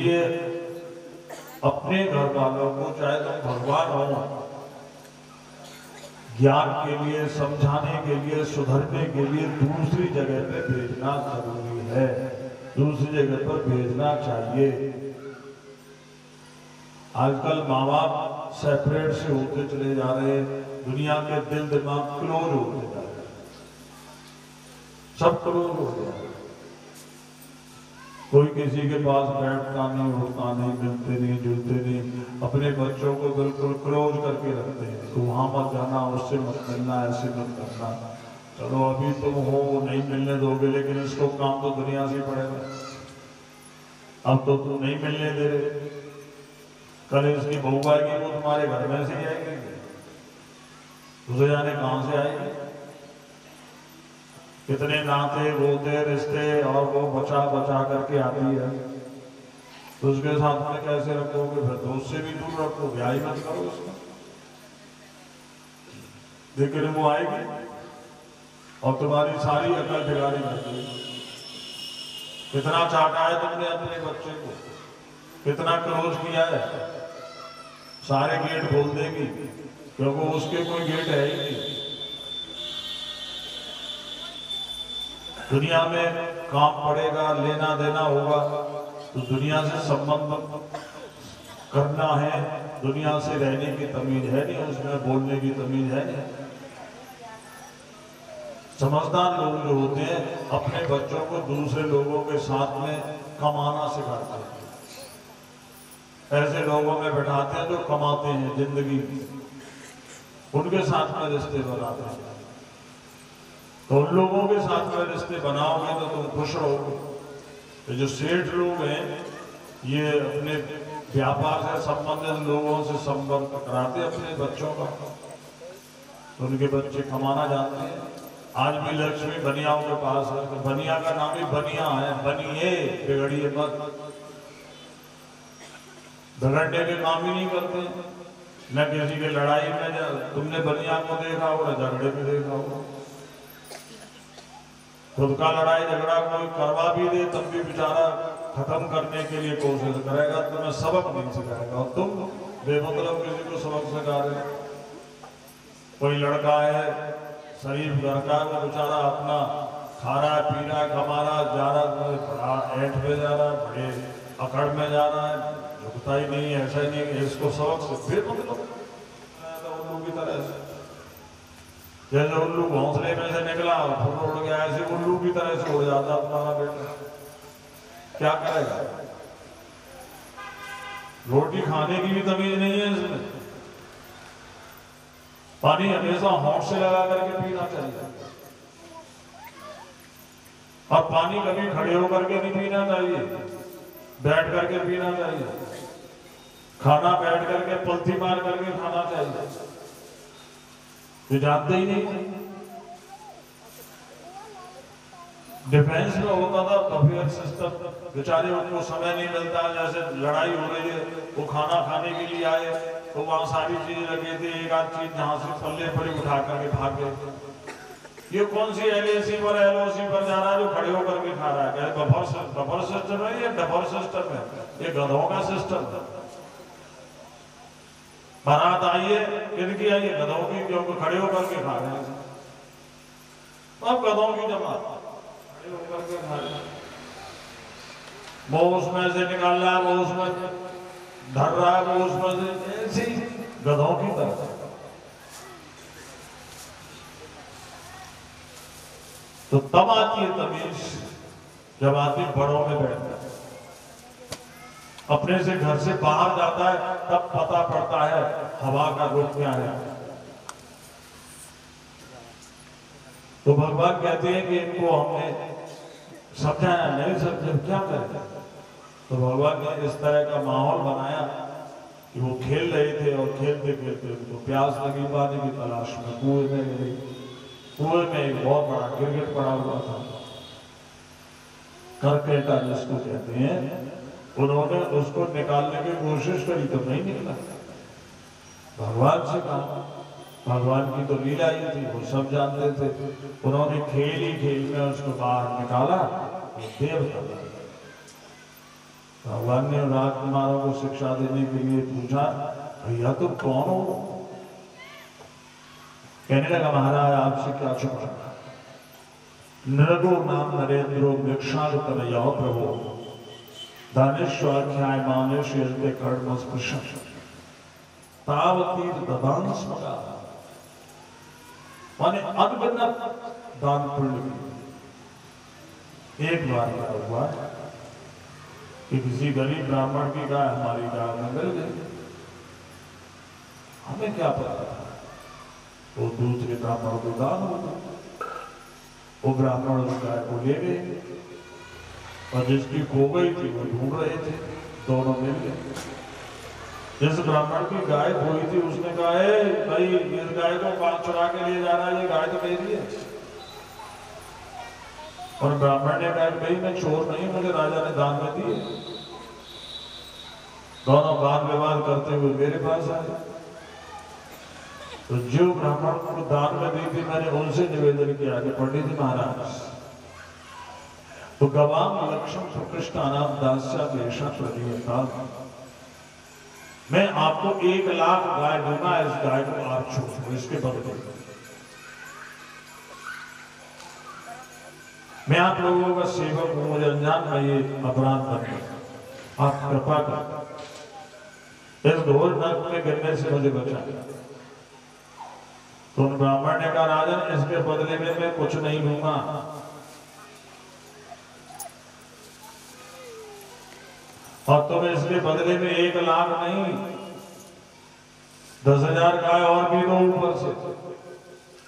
इसलिए अपने घर वालों को, चाहे तुम भगवान हो, ज्ञान के लिए, समझाने के लिए, सुधरने के लिए दूसरी जगह पे भेजना जरूरी है, दूसरी जगह पर भेजना चाहिए। आजकल माँ बाप सेपरेट से होते चले जा रहे हैं, दुनिया के दिल दिमाग क्लोज होते जा रहे हैं, सब क्लोज हो गया। कोई किसी के पास बैठता नहीं, उठता नहीं, मिलते नहीं, जुलते नहीं, अपने बच्चों को बिल्कुल क्लोज करके रखते हैं। तो वहां मत जाना, उससे मत मिलना, ऐसे मत करना। चलो अभी तुम हो, नहीं मिलने दोगे, लेकिन इसको काम तो दुनिया से पड़ेगा। अब तो तुम नहीं मिलने दे रहे, कल इसकी बहू आएगी, वो तुम्हारे घर में से ही आएगी, तुझे जाने कहां से आएगी। कितने नाते रोते रिश्ते और वो बचा बचा करके आती है, तो उसके साथ में कैसे रखोगे? फिर तो उससे भी दूर रखो, ब्याह ही मत करो उसका। लेकिन वो आएगी और तुम्हारी सारी अकल बिगाड़ी जाती है। कितना चाटा है तुमने अपने बच्चे को, कितना क्लोज किया है, सारे गेट खोल देगी, क्योंकि उसके कोई गेट है ही नहीं। दुनिया में काम पड़ेगा, लेना देना होगा, तो दुनिया से संबंध करना है, दुनिया से रहने की तमीज है नहीं, उसमें बोलने की तमीज है नहीं। समझदार लोग जो होते हैं अपने बच्चों को दूसरे लोगों के साथ में कमाना सिखाते हैं, ऐसे लोगों में बैठाते हैं जो कमाते हैं जिंदगी, उनके साथ में रिश्ते बनाते हैं। तो उन लोगों के साथ में रिश्ते बनाओगे तो तुम खुश रहोगे। तो जो सेठ लोग हैं, ये अपने व्यापार से संबंधित लोगों से संपर्क कराते अपने बच्चों का, तो उनके बच्चे कमाना जानते हैं। आज भी लक्ष्मी बनियाओं के पास है, तो बनिया का नाम ही बनिया है, बनिए, बिगड़िए मत। झगड़ने के काम ही नहीं करते, न किसी के लड़ाई में तुमने बनिया को देखा हो, न झगड़े में देखा हो। खुद का लड़ाई झगड़ा कोई करवा भी दे तब भी बेचारा खत्म करने के लिए कोशिश करेगा, तुम्हें सबक नहीं सिखाएगा, और तुम बेमतलब किसी को सबक सिखा रहे। कोई लड़का है शरीफ घर का, वो बेचारा अपना खा रहा है, पी रहा है, कमा रहा, जा रहा, बड़ा ऐठ में जा रहा है, बड़े अकड़ में जा रहा है, झुकता ही नहीं, ऐसा ही नहीं, इसको सबक से बेमतलब उल्लू की तरह से, जैसे उल्लू घोंसले में से निकला फुट उड़ गया, ऐसे उल्लू की तरह से उड़ जाता तुम्हारा बेटा। क्या करेगा? रोटी खाने की भी तमीज नहीं है इसमें। पानी हमेशा होंठ से लगा करके पीना चाहिए, और पानी कभी खड़े होकर के नहीं पीना चाहिए, बैठ करके पीना चाहिए। खाना बैठ करके पलथी मार करके खाना चाहिए, ये जानते ही नहीं। डिफेंस में होता था बफेयर सिस्टम, बेचारे उनको समय नहीं मिलता, जैसे लड़ाई हो रही है, वो खाना खाने के लिए आए तो वहां सारी चीजें लगी थी, एक आध चीज जहां से पल्ले पर उठा करके भाग गए। ये कौन सी LAC पर LOC पर जा रहा है जो खड़े होकर के खा रहा है? बफर सिस्टम है, ये डफर सिस्टम है, ये गधों का सिस्टम है। बारात आई है, किनकी आई है? गधों की, क्योंकि खड़े होकर के खा रहे हैं। अब गधों की जमात खड़े होकर के खा रहे हैं, वो उसमें से निकाल रहा है, वो उसमें धर रहा है, वो उसमें से, ऐसी गधों की तरह। तो तब आती है तमीज जब आदमी बड़ों में बैठता है, अपने से घर से बाहर जाता है, तब पता पड़ता है हवा का रुख क्या है। तो भगवान कहते हैं कि इनको हमने समझाया, नहीं समझे क्या करें? तो भगवान ने इस तरह का माहौल बनाया कि वो खेल रहे थे, और खेलते खेलते उनको प्यास लगी, पानी की तलाश में कुएं में गए। कुएं में एक बहुत बड़ा गिरगिट पड़ा हुआ था, करकेटा जिसको कहते हैं। उन्होंने उसको निकालने की कोशिश करी तो नहीं निकला। भगवान से कहा, भगवान की तो लीला ही थी, वो सब जानते थे। उन्होंने खेल ही खेल में उसको बाहर निकाला, वो देवता। भगवान ने राजकुमारों को शिक्षा देने के लिए पूछा, भैया तुम कौन हो? कहने लगा, महाराज आपसे क्या छुपाना। नृगो नाम नरेंद्रो भिक्षागतनया प्रभो दानेश्वाख्याय मानुष यजते कर्मस्पृशं तावतीर ददांस्मगा। माने अनगिनत दान पुण्य। एक बार क्या हुआ कि किसी गरीब ब्राह्मण की गाय हमारी गाय में मिल गई। हमें क्या पता था वो दूसरे ब्राह्मण को दान होगा। वो ब्राह्मण उस गाय को ले गए और जिसकी खो गई थी वो ढूंढ रहे थे, दोनों मिल गए। जिस ब्राह्मण की गाय खोई थी उसने कहा, भाई इस गाय को कौन चुरा के ले जा रहा है, ये गाय तो मेरी है। और ब्राह्मण ने कहा, भाई मैं चोर नहीं, मुझे राजा ने दान में दिए। दोनों वाद विवाद करते हुए मेरे पास आए। तो जो ब्राह्मण को दान में दी थी मैंने उनसे निवेदन किया कि पंडित जी महाराज, तो गवाम लक्ष्म सुकृष्टानाम दास्या देशा प्रदीयता, मैं आपको 1 लाख गाय दूंगा, इस गाय को आप छोड़ो, इसके बदले मैं आप लोगों का सेवक हूं, मुझे अनजान में ये अपराध करना, आप कृपा कर इस घोर नरक में गिरने से मुझे बचा। तो उन ब्राह्मण ने कहा, राजन इसके बदले में मैं कुछ नहीं लूंगा, और तुम इसके बदले में 1 लाख नहीं 10,000 गाय और भी दो ऊपर से,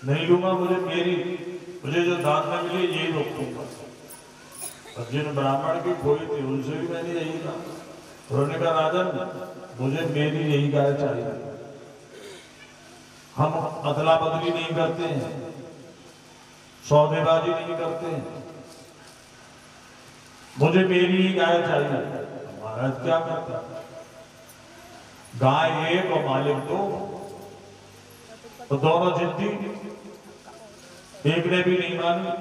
नहीं लूंगा। मुझे जो दान में मिले यही रोकूंगा। और जिन ब्राह्मण की खोई थी उनसे भी मैंने यही कहा। उन्होंने कहा, राजन मुझे मेरी यही गाय चाहिए, हम अदला बदली नहीं करते हैं, सौदेबाजी नहीं करते हैं, मुझे मेरी ही गाय चाहिए। महाराज क्या करता, गाय एक और मालिक दो, तो दोनों जिद्दी, एक ने भी नहीं मानी।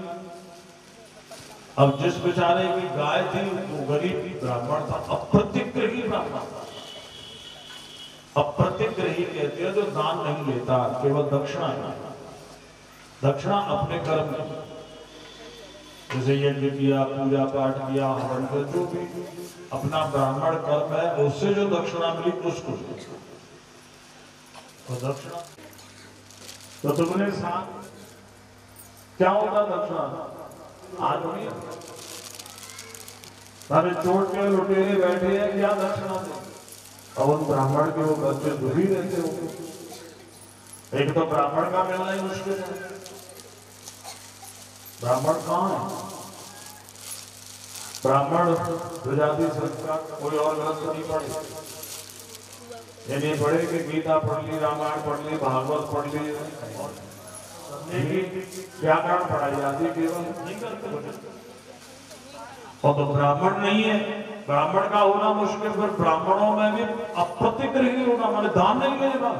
अब जिस बेचारे की गाय थी वो गरीब ब्राह्मण था, अप्रतिग्रही ब्राह्मण था। अप्रतिग्रही कहते हैं जो दान नहीं लेता, केवल दक्षिणा। दक्षिणा अपने कर्म में, जैसे यज्ञ किया, पूजा पाठ किया, हवन किया, जो भी अपना ब्राह्मण कर्म है उससे जो दक्षिणा मिली उसको तो दक्षिणा। तो तुमने साथ क्या होता दक्षिणा? आदमी सारे चोट के लुटेरे बैठे हैं, क्या दक्षिणा दे? और उन ब्राह्मण के वो बच्चे दुखी रहते हो। एक तो ब्राह्मण का मिलना ही मुश्किल है। ब्राह्मण कहाँ है? ब्राह्मण प्रजाति संस्कार कोई और ग्रंथ नहीं पढ़े, ये नहीं पढ़े कि गीता पढ़ ली, रामायण पढ़ ली, भागवत पढ़ ली, व्याकरण पढ़ाई जाती केवल नहीं करते। और तो ब्राह्मण नहीं है, ब्राह्मण का होना मुश्किल, पर ब्राह्मणों में भी अप्रतिग्रही होना, माने दान नहीं लेगा,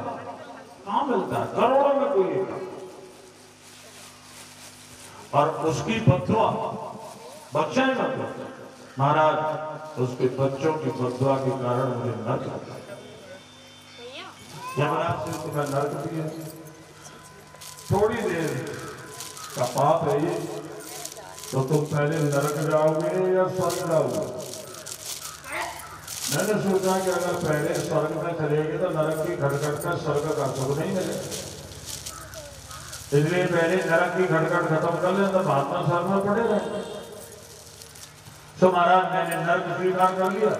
कहां मिलता है? करोड़ों में कोई एक। और उसकी बद्दुआ बच्चा ही मतलब महाराज, उसके बच्चों की बद्दुआ के कारण मुझे नरक लगता है। यमराज से तुम्हें नरक भी है, थोड़ी देर का पाप है ये, तो तुम पहले नरक जाओगे या स्वर्ग जाओगे? मैंने सोचा कि अगर पहले स्वर्ग में चलेंगे तो नरक की खटखट का स्वर्ग का सुख नहीं मिलेगा, इसलिए पहले नरक की खटखट खत्म कर ले तो बाद में स्वर्ग में पड़े रहे। तो महाराज मैंने नरक स्वीकार कर लिया,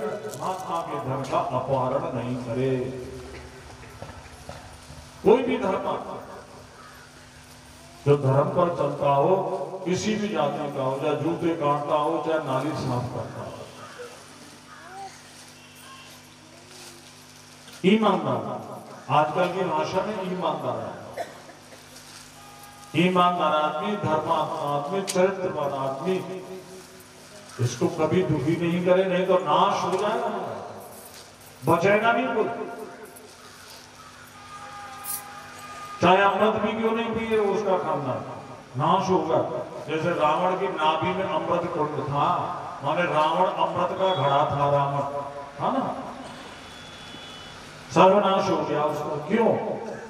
महात्मा के धर्म का अपहरण नहीं करे। कोई भी धर्म जो धर्म पर चलता हो, किसी भी जाति का हो, चाहे जूते काटता हो, चाहे नाली साफ करता हो, ईमानदार, आजकल की भाषा में ईमानदार है। ईमानदार आदमी, धर्मात्मा आदमी, चरित्रवान आदमी इसको कभी दुखी नहीं करे, नहीं तो नाश हो जाएगा, बचेगा नहीं कोई। चाहे अमृत भी क्यों नहीं पिए उसका खाना नाश होगा। जैसे रावण की नाभि में अमृत कुंड था, माने रावण अमृत का घड़ा था, रावण है ना, सर्वनाश हो गया उसको। क्यों?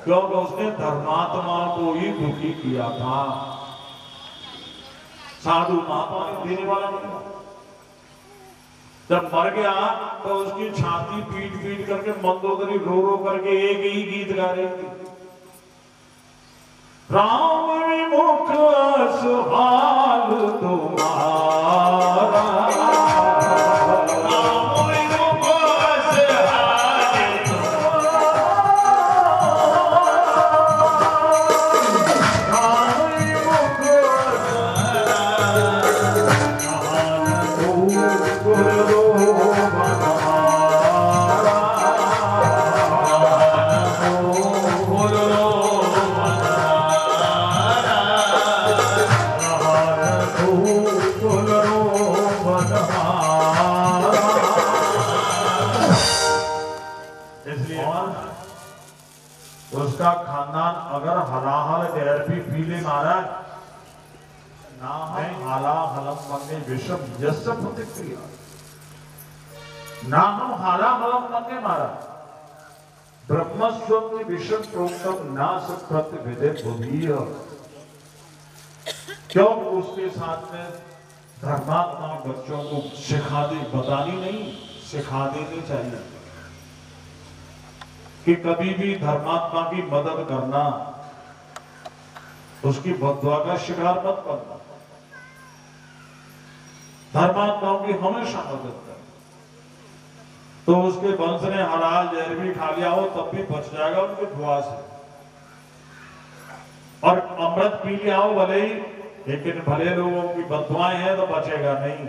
क्योंकि उसने धर्मात्मा को ही दुखी किया था। साधु महात्मा देने वाला नहीं। जब मर गया तो उसकी छाती पीट पीट करके मंदोदरी रो रो करके एक ही गीत गा रही थी, राम विमुख सुहाल तुम्हारा, उसका खानदान अगर हलाहल गैर भी पीले महाराज ना हम हाला हलम मन्ने विषम यश प्रतिक्रिया, ना हम हाला हलम मन्ने महाराज ब्रह्मस्वम विषम प्रोक्तम ना सत्य विदे बुद्धि। क्यों? उसके साथ में धर्मात्मा बच्चों को सिखा दे, बतानी नहीं, सिखा देनी चाहिए कि कभी भी धर्मात्मा की मदद करना, उसकी बद्दुआ का शिकार मत करना। धर्मात्माओं की हमेशा मदद कर, तो उसके वंश ने हलाल जहर भी खा लिया हो तब भी बच जाएगा उनके दुआ से, और अमृत पी लिया हो भले ही, लेकिन भले लोगों की बद्दुआएं हैं तो बचेगा नहीं।